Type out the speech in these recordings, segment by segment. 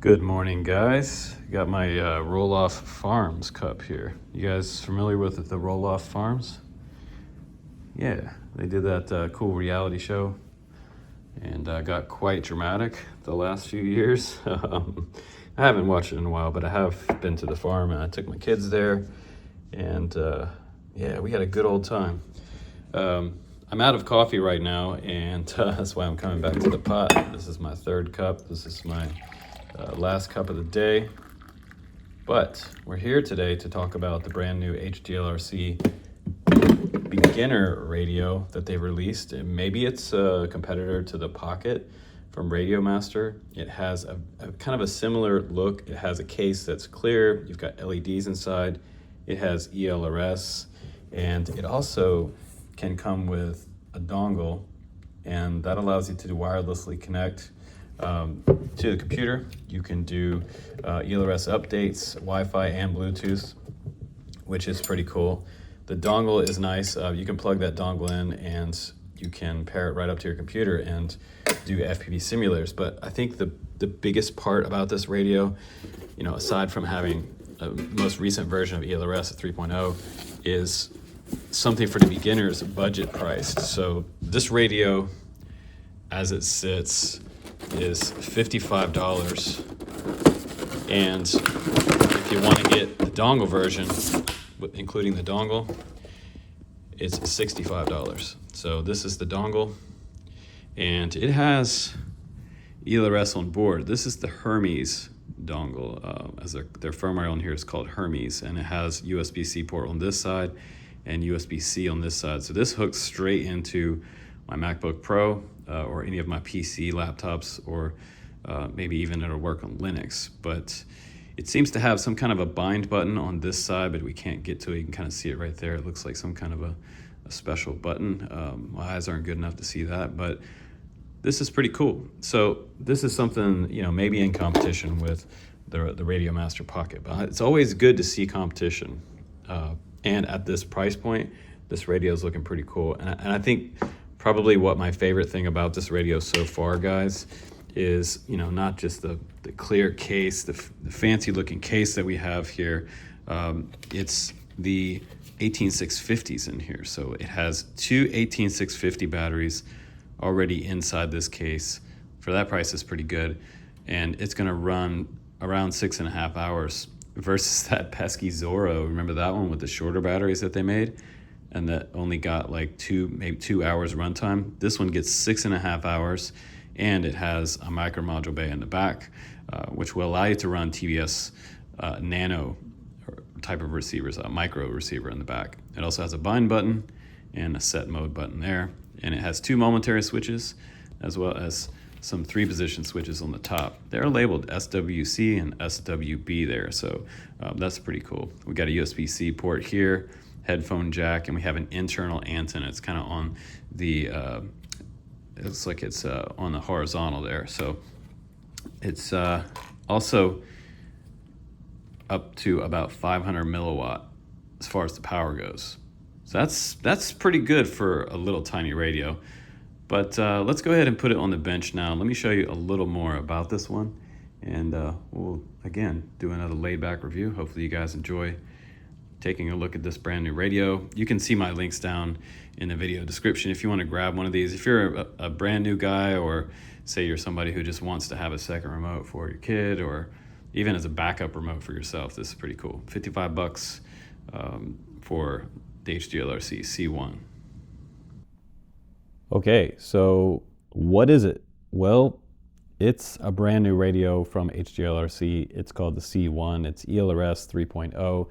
Good morning, guys. Got my Roll-Off Farms cup here. You guys familiar with the Roll-Off Farms? Yeah, they did that cool reality show and got quite dramatic the last few years. I haven't watched it in a while, but I have been to the farm and I took my kids there, and yeah, we had a good old time. I'm out of coffee right now, and that's why I'm coming back to the pot. This is my third cup. This is my last cup of the day, but we're here today to talk about the brand new Hglrc beginner radio that they released. And maybe it's a competitor to the Pocket from Radio Master. It has a kind of a similar look. It has a case that's clear. You've got LEDs inside. It has ELRS, and it also can come with a dongle, and that allows you to wirelessly connect to the computer. You can do ELRS updates, Wi-Fi and Bluetooth, which is pretty cool. The dongle is nice. You can plug that dongle in and you can pair it right up to your computer and do FPV simulators. But I think the biggest part about this radio, you know, aside from having a most recent version of ELRS at 3.0, is something for the beginners, budget priced. So this radio, as it sits, is $55, and if you want to get the dongle version, including the dongle, it's $65. So this is the dongle, and it has ELRS on board. This is the Hermes dongle, as their firmware on here is called Hermes, and it has USB-C port on this side and USB-C on this side. So this hooks straight into my MacBook Pro or any of my PC laptops, or maybe even it'll work on Linux. But it seems to have some kind of a bind button on this side, but we can't get to it. You can kind of see it right there. It looks like some kind of a special button. My eyes aren't good enough to see that, but this is pretty cool. So this is something, you know, maybe in competition with the Radio Master Pocket, but it's always good to see competition. And at this price point, this radio is looking pretty cool. And I think probably what my favorite thing about this radio so far, guys, is, you know, not just the clear case, the fancy looking case that we have here. It's the 18650s in here. So it has two 18650 batteries already inside this case. For that price, it's pretty good. And it's gonna run around 6.5 hours versus that pesky Zorro. Remember that one with the shorter batteries that they made? And that only got like maybe 2 hours runtime. This one gets 6.5 hours, and it has a micro module bay in the back, which will allow you to run TBS nano type of receivers, a micro receiver in the back. It also has a bind button and a set mode button there, and it has 2 momentary switches as well as some 3-position switches on the top. They're labeled SWC and SWB there, so that's pretty cool. We got a USB-C port here, headphone jack, and we have an internal antenna. It's kind of on the, it looks like it's on the horizontal there. So it's also up to about 500 milliwatt as far as the power goes. So that's pretty good for a little tiny radio. But let's go ahead and put it on the bench now. Let me show you a little more about this one, and we'll again do another laid-back review. Hopefully you guys enjoy taking a look at this brand new radio. You can see my links down in the video description if you want to grab one of these. If you're a brand new guy, or say you're somebody who just wants to have a second remote for your kid, or even as a backup remote for yourself, this is pretty cool. $55 for the Hglrc C1. Okay, so what is it? Well, it's a brand new radio from Hglrc. It's called the C1. It's ELRS 3.0.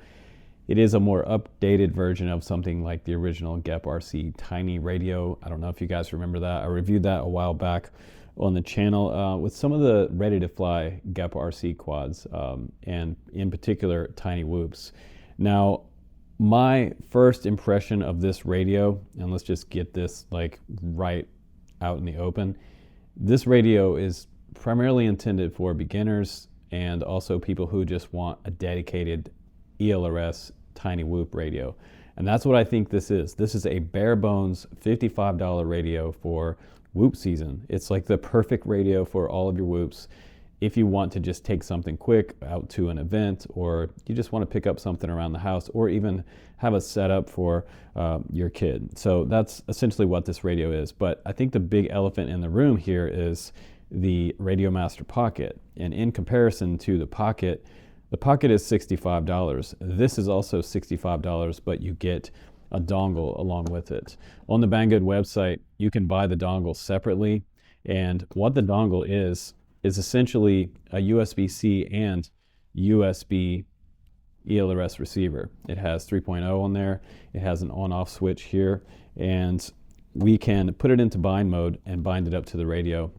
It is a more updated version of something like the original Hglrc Tiny Radio. I don't know if you guys remember that. I reviewed that a while back on the channel with some of the ready-to-fly Hglrc quads, and in particular, Tiny Whoops. Now, my first impression of this radio, and let's just get this like right out in the open, this radio is primarily intended for beginners and also people who just want a dedicated ELRS Tiny Whoop radio. And that's what I think this is. This is a bare bones $55 radio for whoop season. It's like the perfect radio for all of your whoops. if you want to just take something quick out to an event, or you just want to pick up something around the house, or even have a setup for your kid. So that's essentially what this radio is. But I think the big elephant in the room here is the Radio Master Pocket. And in comparison to the Pocket is $65. This is also $65, but you get a dongle along with it. On the Banggood website, you can buy the dongle separately. And what the dongle is essentially a USB-C and USB ELRS receiver. It has 3.0 on there. It has an on-off switch here, and we can put it into bind mode and bind it up to the radio.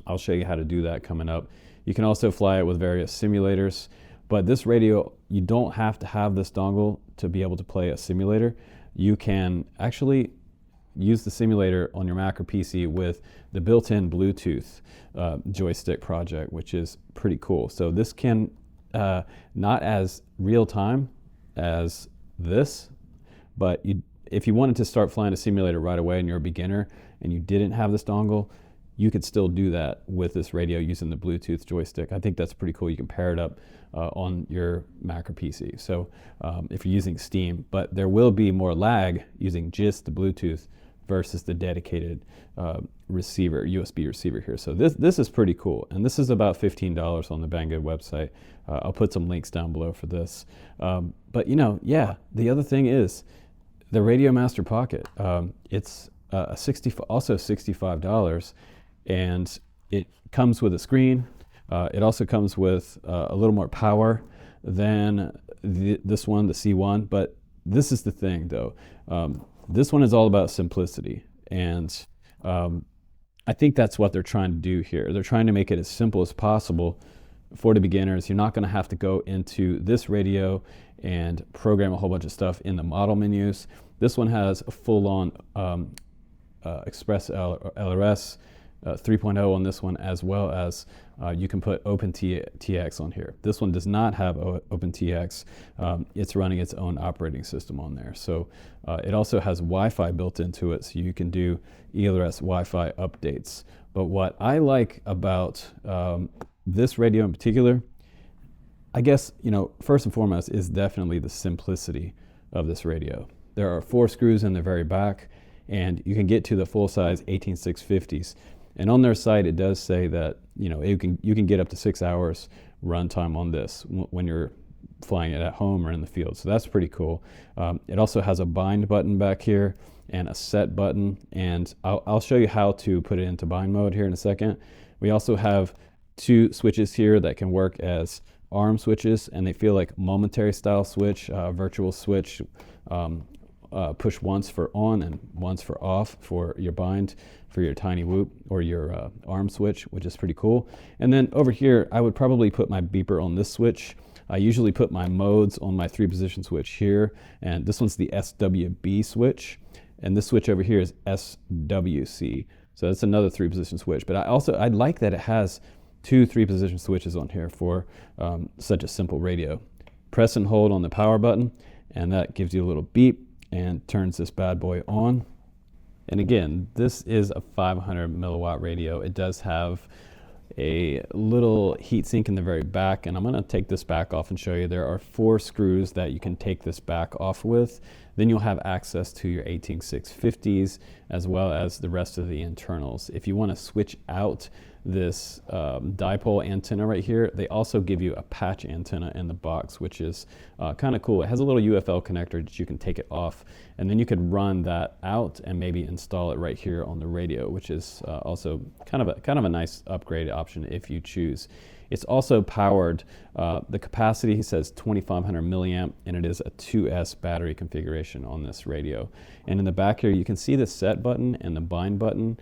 I'll show you how to do that coming up. You can also fly it with various simulators, but this radio, you don't have to have this dongle to be able to play a simulator. You can actually use the simulator on your Mac or PC with the built-in Bluetooth joystick project, which is pretty cool. So this can, not as real-time as this, but if you wanted to start flying a simulator right away and you're a beginner and you didn't have this dongle, you could still do that with this radio using the Bluetooth joystick. I think that's pretty cool. You can pair it up on your Mac or PC. So if you're using Steam, but there will be more lag using just the Bluetooth versus the dedicated receiver, USB receiver here. So this is pretty cool. And this is about $15 on the Banggood website. I'll put some links down below for this. But yeah, the other thing is the Radio Master Pocket. It's also $65, and it comes with a screen. It also comes with a little more power than this one, the C1. But this is the thing, though. This one is all about simplicity, and I think that's what they're trying to do here. They're trying to make it as simple as possible for the beginners. You're not going to have to go into this radio and program a whole bunch of stuff in the model menus. This one has a full-on Express LRS 3.0 on this one, as well as you can put OpenTX on here. This one does not have OpenTX. It's running its own operating system on there. So it also has Wi-Fi built into it, so you can do ELRS Wi-Fi updates. But what I like about this radio in particular, I guess, first and foremost, is definitely the simplicity of this radio. There are 4 screws in the very back, and you can get to the full-size 18650s. And on their site, it does say that you can get up to 6 hours runtime on this when you're flying it at home or in the field. So that's pretty cool. It also has a bind button back here and a set button, and I'll show you how to put it into bind mode here in a second. We also have 2 switches here that can work as arm switches, and they feel like momentary style switch, virtual switch. Push once for on and once for off for your bind, for your tiny whoop or your arm switch, which is pretty cool. And then over here, I would probably put my beeper on this switch. I usually put my modes on my 3-position switch here, and this one's the SWB switch, and this switch over here is SWC. So that's another 3-position switch. But I like that it has 2 3-position switches on here for such a simple radio. Press and hold on the power button, and that gives you a little beep and turns this bad boy on. And again, this is a 500 milliwatt radio. It does have a little heat sink in the very back, and I'm going to take this back off and show you. There are 4 screws that you can take this back off with. Then you'll have access to your 18650s as well as the rest of the internals. If you want to switch out this dipole antenna right here, they also give you a patch antenna in the box, which is kind of cool. It has a little UFL connector that you can take it off, and then you could run that out and maybe install it right here on the radio, which is also kind of a nice upgrade option if you choose. It's also powered, the capacity says 2500 milliamp, and it is a 2S battery configuration on this radio. And in the back here, you can see the set button and the bind button.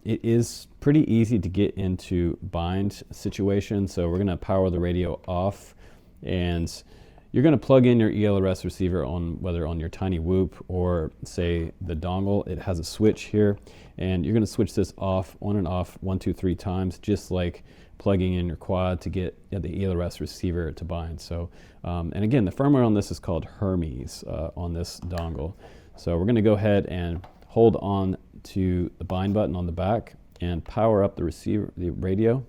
It is pretty easy to get into bind situation. So we're gonna power the radio off, and you're gonna plug in your ELRS receiver whether on your tiny whoop or say the dongle. It has a switch here, and you're gonna switch this off, on and off 1, 2, 3 times, just like plugging in your quad to get the ELRS receiver to bind. So, and again, the firmware on this is called Hermes on this dongle. So we're gonna go ahead and hold on to the bind button on the back and power up the radio.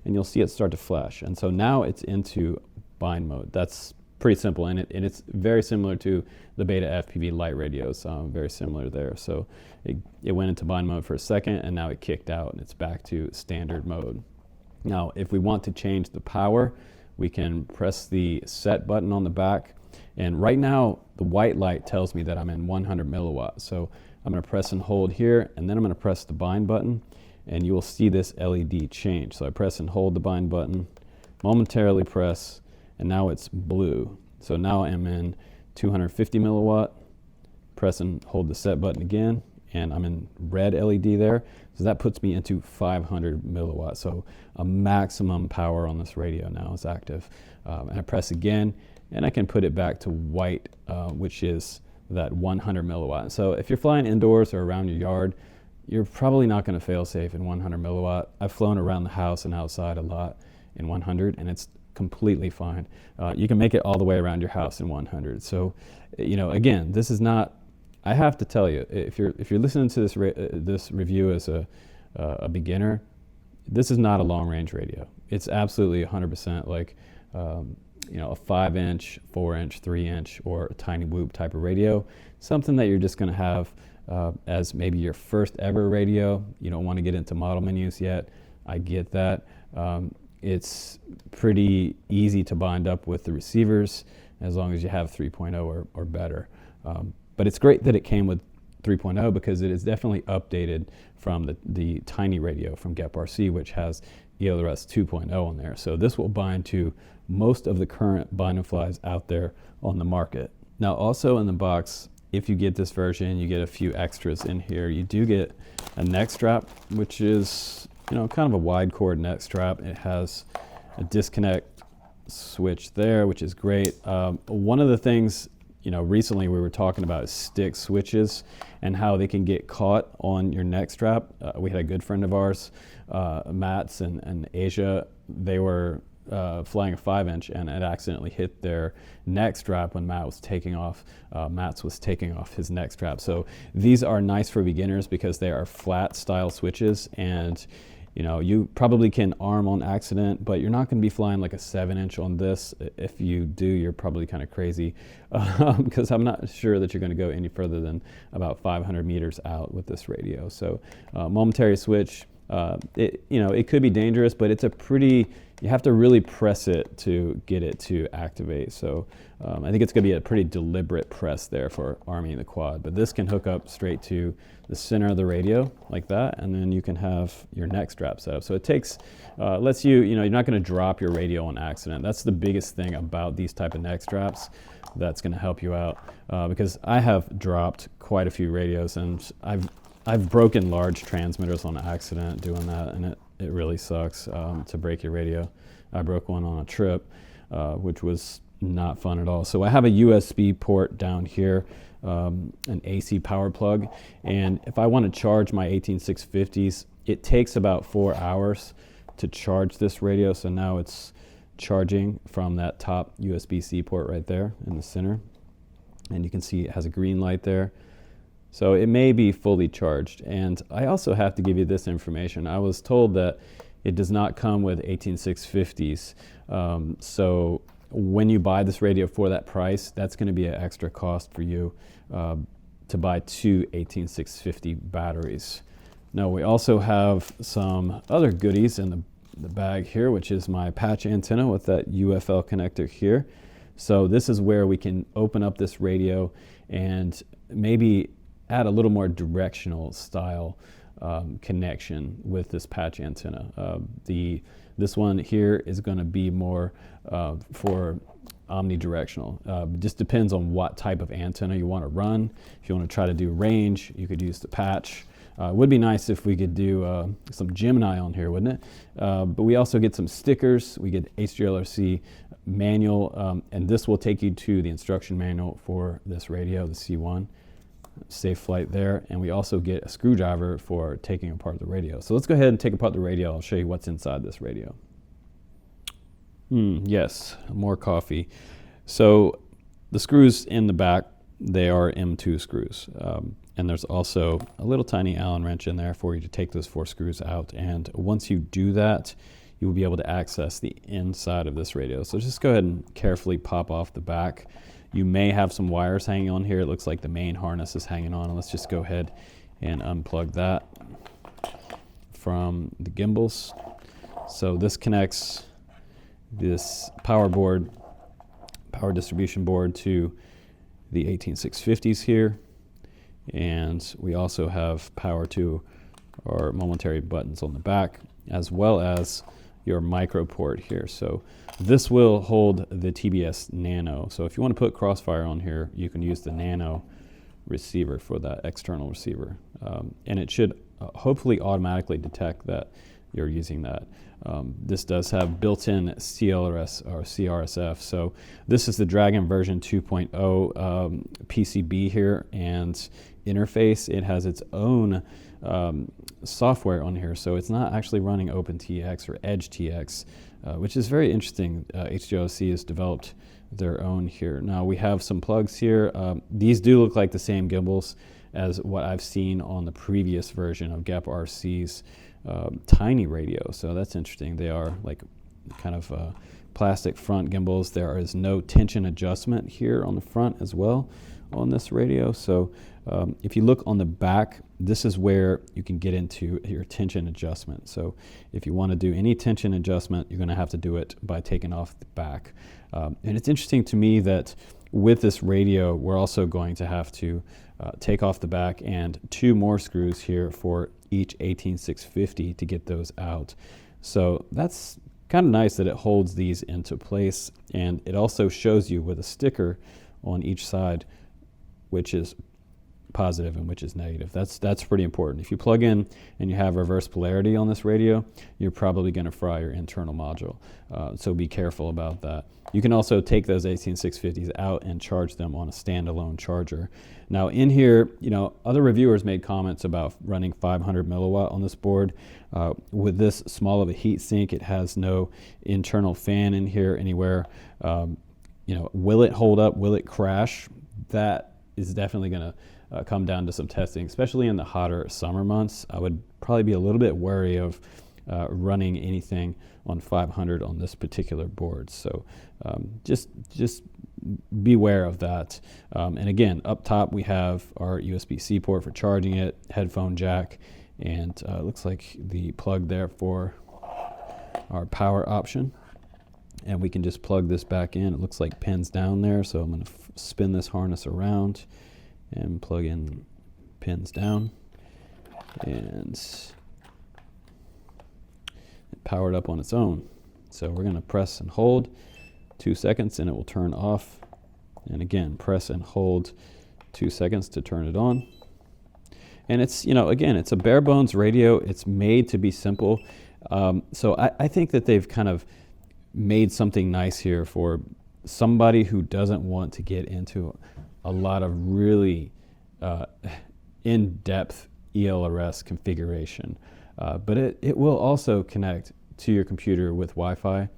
and you'll see it start to flash. And so now it's into bind mode. That's pretty simple, and it's very similar to the Beta FPV light radios, very similar there. So it went into bind mode for a second, and now it kicked out, and it's back to standard mode. Now, if we want to change the power, we can press the set button on the back, and right now the white light tells me that I'm in 100 milliwatts. So I'm going to press and hold here, and then I'm going to press the bind button, and you will see this LED change. So I press and hold the bind button, momentarily press, and now it's blue. So now I'm in 250 milliwatt, press and hold the set button again, and I'm in red LED there. So that puts me into 500 milliwatts. So a maximum power on this radio now is active. And I press again, and I can put it back to white, which is that 100 milliwatt. So if you're flying indoors or around your yard, you're probably not going to fail safe in 100 milliwatt. I've flown around the house and outside a lot in 100, and it's completely fine. You can make it all the way around your house in 100. So, again, this is not. I have to tell you, if you're listening to this review as a beginner, this is not a long range radio. It's absolutely 100% like a 5-inch, 4-inch, 3-inch, or a tiny whoop type of radio. Something that you're just going to have as maybe your first ever radio. You don't want to get into model menus yet. I get that. It's pretty easy to bind up with the receivers as long as you have 3.0 or better. But it's great that it came with 3.0 because it is definitely updated from the tiny radio from Hglrc, which has ELRS 2.0 on there. So this will bind to most of the current bind and flies out there on the market. Now also in the box, if you get this version, you get a few extras in here. You do get a neck strap, which is kind of a wide cord neck strap. It has a disconnect switch there, which is great. One of the things recently we were talking about is stick switches and how they can get caught on your neck strap. We had a good friend of ours, Matt's and Asia. They were flying a 5-inch, and it accidentally hit their neck strap when Matt's was taking off his neck strap. So these are nice for beginners because they are flat style switches, and you probably can arm on accident, but you're not going to be flying like a 7-inch on this. If you do, you're probably kind of crazy because I'm not sure that you're going to go any further than about 500 meters out with this radio. So momentary switch, it could be dangerous, but it's you have to really press it to get it to activate. So I think it's going to be a pretty deliberate press there for arming the quad. But this can hook up straight to the center of the radio like that, and then you can have your neck strap set up. So it lets you, you're not going to drop your radio on accident. That's the biggest thing about these type of neck straps that's going to help you out because I have dropped quite a few radios, and I've broken large transmitters on accident doing that, and it really sucks to break your radio. I broke one on a trip, which was not fun at all. So I have a USB port down here, an AC power plug, and if I want to charge my 18650s, it takes about 4 hours to charge this radio. So now it's charging from that top USB-C port right there in the center, and you can see it has a green light there. So it may be fully charged. And I also have to give you this information. I was told that it does not come with 18650s. So when you buy this radio for that price, that's going to be an extra cost for you to buy 2 18650 batteries. Now we also have some other goodies in the bag here, which is my patch antenna with that UFL connector here. So this is where we can open up this radio and maybe add a little more directional style connection with this patch antenna. This one here is going to be more for omnidirectional. Just depends on what type of antenna you want to run. If you want to try to do range, you could use the patch. It would be nice if we could do some Gemini on here, wouldn't it? But we also get some stickers. We get Hglrc manual, and this will take you to the instruction manual for this radio, the C1. Safe flight there, and we also get a screwdriver for taking apart the radio. So let's go ahead and take apart the radio. I'll show you what's inside this radio. Yes, more coffee. So the screws in the back, they are M2 screws, and there's also a little tiny Allen wrench in there for you to take those 4 screws out. And once you do that, you will be able to access the inside of this radio. So just go ahead and carefully pop off the back. You may have some wires hanging on here. It looks like the main harness is hanging on. Let's just go ahead and unplug that from the gimbals. So this connects this power board, power distribution board, to the 18650s here. And we also have power to our momentary buttons on the back, as well as your micro port here. So this will hold the TBS Nano. So if you want to put Crossfire on here, you can use the Nano receiver for that external receiver. And it should hopefully automatically detect that you're using that. This does have built-in CLRS or CRSF. So this is the Dragon version 2.0 PCB here and interface. It has its own software on here, so it's not actually running OpenTX or EdgeTX, which is very interesting. Hglrc has developed their own here. Now we have some plugs here. These do look like the same gimbals as what I've seen on the previous version of Hglrc's tiny radio, so that's interesting. They are like kind of plastic front gimbals. There is no tension adjustment here on the front as well on this radio. So if you look on the back, this is where you can get into your tension adjustment. So if you want to do any tension adjustment, you're going to have to do it by taking off the back. And it's interesting to me that with this radio, we're also going to have to take off the back and 2 more screws here for each 18650 to get those out. So that's kind of nice that it holds these into place, and it also shows you with a sticker on each side which is positive and which is negative. That's pretty important. If you plug in and you have reverse polarity on this radio, you're probably going to fry your internal module. So be careful about that. You can also take those 18650s out and charge them on a standalone charger. Now in here, you know, other reviewers made comments about running 500 milliwatt on this board. With this small of a heat sink, it has no internal fan in here anywhere. You know, will it hold up? Will it crash? That is definitely going to come down to some testing, especially in the hotter summer months. I would probably be a little bit wary of running anything on 500 on this particular board. So just beware of that. And again, up top we have our USB-C port for charging it, headphone jack, and it looks like the plug there for our power option. And we can just plug this back in. It looks like pins down there, so I'm going to spin this harness around and plug in pins down, and it powered up on its own. So we're going to press and hold 2 seconds and it will turn off, and again press and hold 2 seconds to turn it on. And it's, you know, again, it's a bare bones radio. It's made to be simple. So I think that they've kind of made something nice here for somebody who doesn't want to get into a lot of really in-depth ELRS configuration. But it will also connect to your computer with Wi-Fi,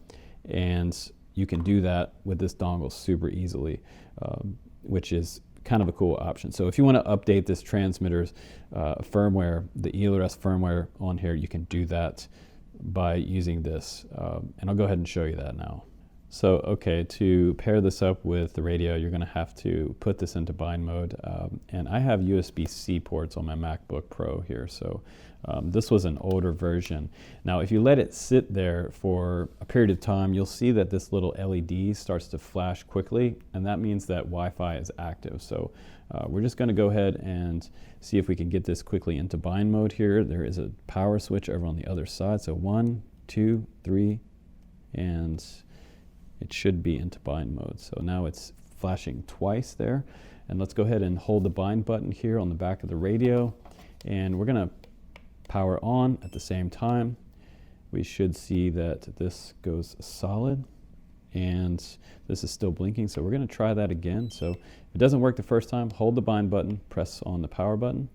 and you can do that with this dongle super easily, which is kind of a cool option. So if you want to update this transmitter's firmware, the ELRS firmware on here, you can do that by using this. And I'll go ahead and show you that now. So, okay, to pair this up with the radio, you're going to have to put this into bind mode. And I have USB-C ports on my MacBook Pro here, so this was an older version. Now, if you let it sit there for a period of time, you'll see that this little LED starts to flash quickly, and that means that Wi-Fi is active. So we're just going to go ahead and see if we can get this quickly into bind mode here. There is a power switch over on the other side. So 1, 2, 3, and it should be into bind mode. So now it's flashing twice there. And let's go ahead and hold the bind button here on the back of the radio. And we're going to power on at the same time. We should see that this goes solid. And this is still blinking, so we're going to try that again. So if it doesn't work the first time, hold the bind button, press on the power button,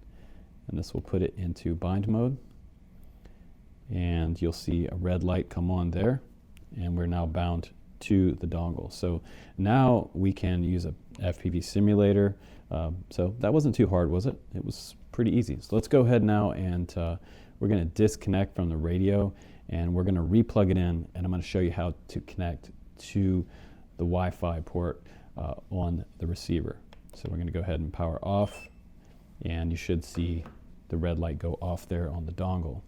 and this will put it into bind mode. And you'll see a red light come on there, and we're now bound to the dongle. So now we can use a FPV simulator. So that wasn't too hard, was it? It was pretty easy. So let's go ahead now and we're going to disconnect from the radio, and we're going to replug it in, and I'm going to show you how to connect to the Wi-Fi port on the receiver. So we're going to go ahead and power off, and you should see the red light go off there on the dongle.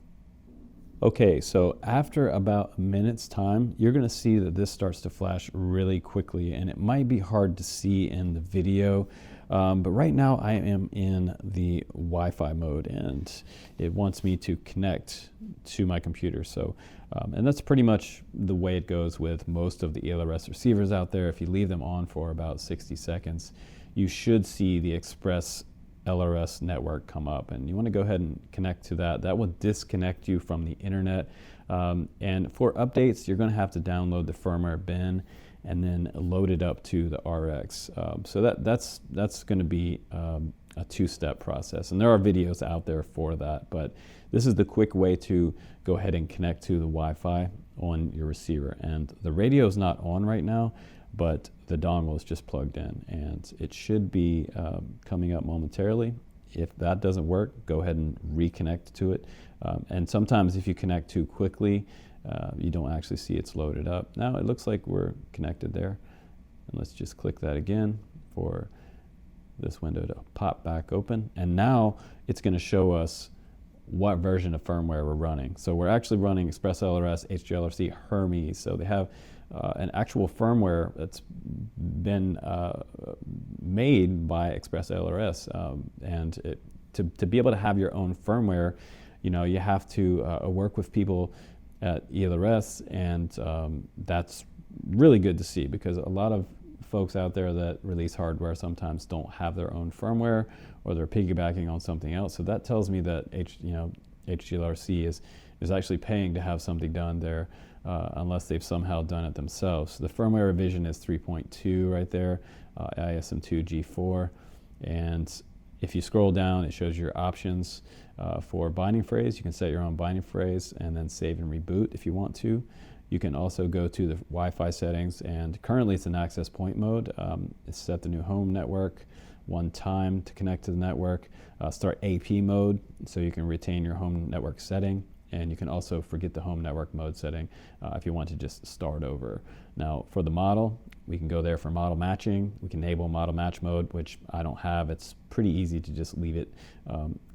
Okay, so after about a minute's time, you're going to see that this starts to flash really quickly, and it might be hard to see in the video, but right now I am in the Wi-Fi mode, and it wants me to connect to my computer. So, and that's pretty much the way it goes with most of the ELRS receivers out there. If you leave them on for about 60 seconds, you should see the Express LRS network come up, and you want to go ahead and connect to that. That will disconnect you from the internet, and for updates you're going to have to download the firmware bin and then load it up to the RX. So that's going to be a two-step process, and there are videos out there for that, but this is the quick way to go ahead and connect to the Wi-Fi on your receiver. And the radio is not on right now, but the dongle is just plugged in, and it should be coming up momentarily. If that doesn't work, go ahead and reconnect to it. And sometimes if you connect too quickly, you don't actually see it's loaded up. Now it looks like we're connected there. And let's just click that again for this window to pop back open. And now it's going to show us what version of firmware we're running. So we're actually running Express LRS Hglrc Hermes. So they have an actual firmware that's been made by Express LRS, and to be able to have your own firmware, you know, you have to work with people at ELRS, and that's really good to see, because a lot of folks out there that release hardware sometimes don't have their own firmware, or they're piggybacking on something else. So that tells me that Hglrc is actually paying to have something done there, unless they've somehow done it themselves. So the firmware revision is 3.2 right there, ISM2 G4, and if you scroll down, it shows your options for binding phrase. You can set your own binding phrase and then save and reboot if you want to. You can also go to the Wi-Fi settings, and currently it's in access point mode. It's set the new home network, one time to connect to the network. Start AP mode, so you can retain your home network setting, and you can also forget the home network mode setting if you want to just start over. Now for the model, we can go there for model matching. We can enable model match mode, which I don't have. It's pretty easy to just leave it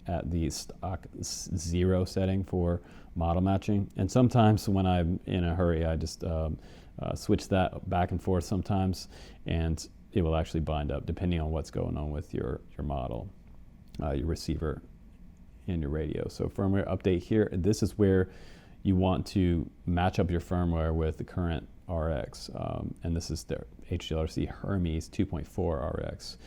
at the stock 0 setting for model matching. And sometimes when I'm in a hurry, I just switch that back and forth sometimes, and it will actually bind up depending on what's going on with your model, your receiver, and your radio. So firmware update here, this is where you want to match up your firmware with the current RX, and this is the Hglrc Hermes 2.4 RX.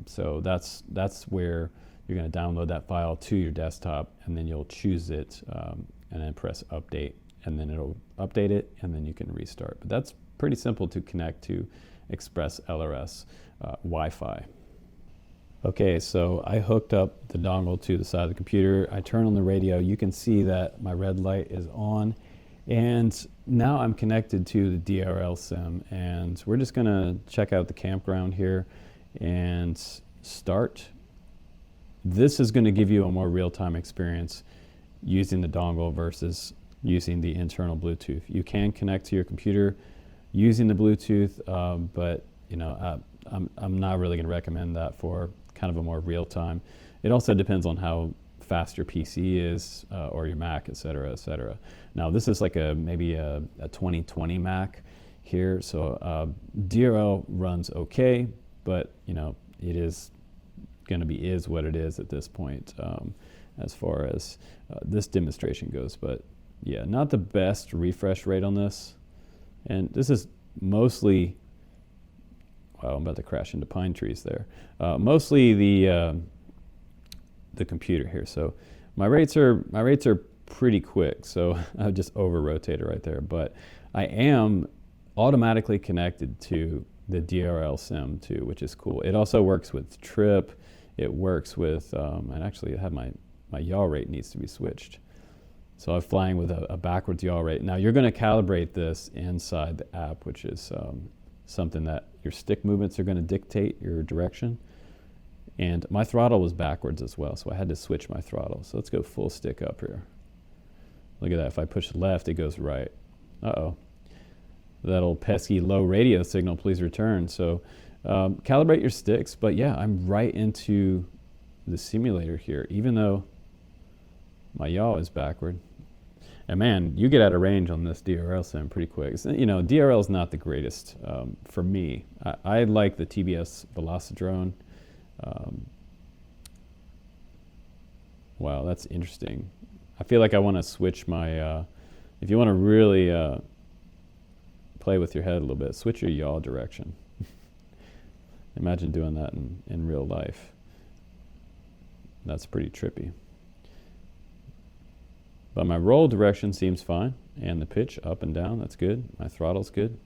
So that's where you're going to download that file to your desktop, and then you'll choose it and then press update, and then it'll update it, and then you can restart. But that's pretty simple to connect to Express LRS Wi-Fi. Okay, so I hooked up the dongle to the side of the computer. I turn on the radio. You can see that my red light is on, and now I'm connected to the DRL sim, and we're just gonna check out the campground here and start. This is gonna give you a more real-time experience using the dongle versus using the internal Bluetooth. You can connect to your computer using the Bluetooth, but you know, I'm not really gonna recommend that for kind of a more real-time. It also depends on how fast your PC is, or your Mac, et cetera, et cetera. Now this is like maybe a 2020 Mac here, so DRL runs okay, but you know, it is going to is what it is at this point, as far as this demonstration goes. But yeah, not the best refresh rate on this, and this is mostly, well, I'm about to crash into pine trees there. Mostly the computer here. So my rates are pretty quick, so I just over rotated right there. But I am automatically connected to the DRL sim too, which is cool. It also works with trip. It works with, and actually I have my yaw rate needs to be switched. So I'm flying with a backwards yaw rate. Now you're going to calibrate this inside the app, which is something that your stick movements are going to dictate your direction. And my throttle was backwards as well, so I had to switch my throttle. So let's go full stick up here. Look at that. If I push left, it goes right. Uh-oh. That old pesky low radio signal, please return. So calibrate your sticks. But yeah, I'm right into the simulator here, even though my yaw is backward. And man, you get out of range on this DRL sim pretty quick. So, you know, DRL is not the greatest for me. I like the TBS Velocidrone. Wow, that's interesting. I feel like I want to switch my, if you want to really play with your head a little bit, switch your yaw direction. Imagine doing that in real life. That's pretty trippy. But my roll direction seems fine, and the pitch up and down, that's good. My throttle's good.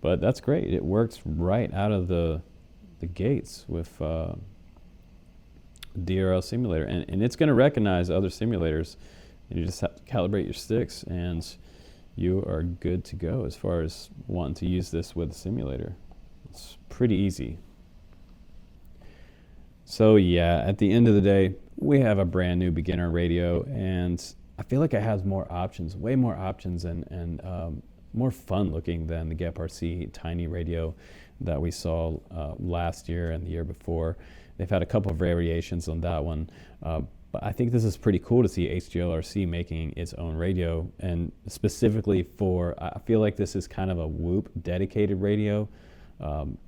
But that's great. It works right out of the gates with DRL simulator, and it's going to recognize other simulators. And you just have to calibrate your sticks, and you are good to go as far as wanting to use this with a simulator. It's pretty easy. So yeah, at the end of the day, we have a brand new beginner radio, and I feel like it has more options, way more options, and more fun looking than the Hglrc tiny radio that we saw last year and the year before. They've had a couple of variations on that one, but I think this is pretty cool to see Hglrc making its own radio, and specifically for, I feel like this is kind of a Whoop dedicated radio.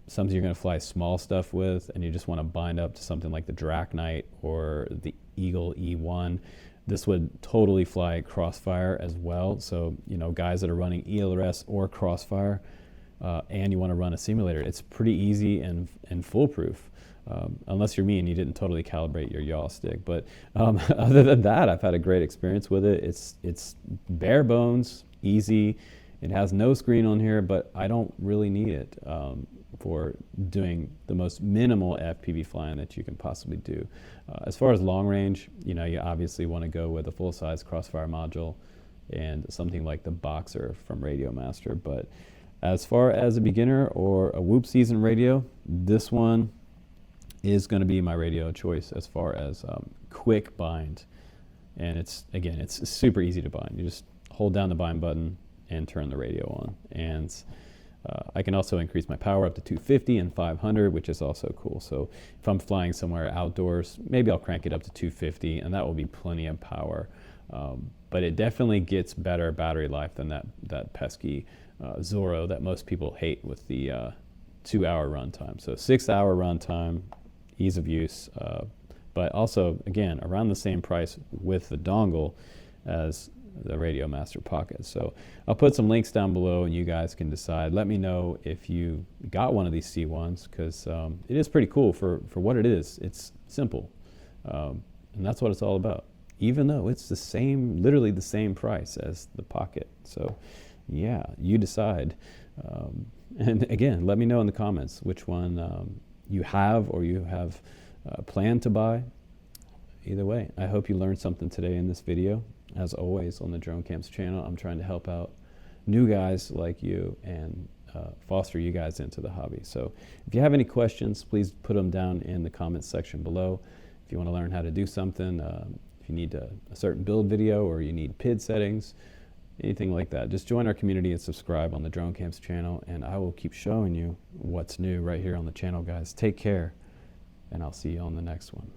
Something you're going to fly small stuff with, and you just want to bind up to something like the Draknight or the Eagle E1. This would totally fly Crossfire as well. So, you know, guys that are running ELRS or Crossfire, and you want to run a simulator, it's pretty easy and foolproof. Unless you're me and you didn't totally calibrate your yaw stick. But other than that, I've had a great experience with it. It's bare bones, easy. It has no screen on here, but I don't really need it for doing the most minimal FPV flying that you can possibly do. As far as long range, you know, you obviously want to go with a full-size Crossfire module and something like the Boxer from Radio Master. But as far as a beginner or a Whoop season radio, this one is going to be my radio choice as far as quick bind. And it's super easy to bind. You just hold down the bind button and turn the radio on. And I can also increase my power up to 250 and 500, which is also cool. So if I'm flying somewhere outdoors, maybe I'll crank it up to 250, and that will be plenty of power. But it definitely gets better battery life than that pesky Zorro that most people hate with the 2-hour runtime. So 6-hour runtime, ease of use, but also, again, around the same price with the dongle as the Radio Master Pocket. So I'll put some links down below and you guys can decide. Let me know if you got one of these C1s, because it is pretty cool for what it is. It's simple, and that's what it's all about, even though it's the same, literally the same price as the Pocket. So yeah, you decide. And again, let me know in the comments which one you have or you have planned to buy. Either way, I hope you learned something today in this video. As always, on the Drone Camps channel, I'm trying to help out new guys like you and foster you guys into the hobby. So if you have any questions, please put them down in the comments section below. If you want to learn how to do something, if you need a certain build video or you need PID settings, anything like that, just join our community and subscribe on the Drone Camps channel, and I will keep showing you what's new right here on the channel, guys. Take care, and I'll see you on the next one.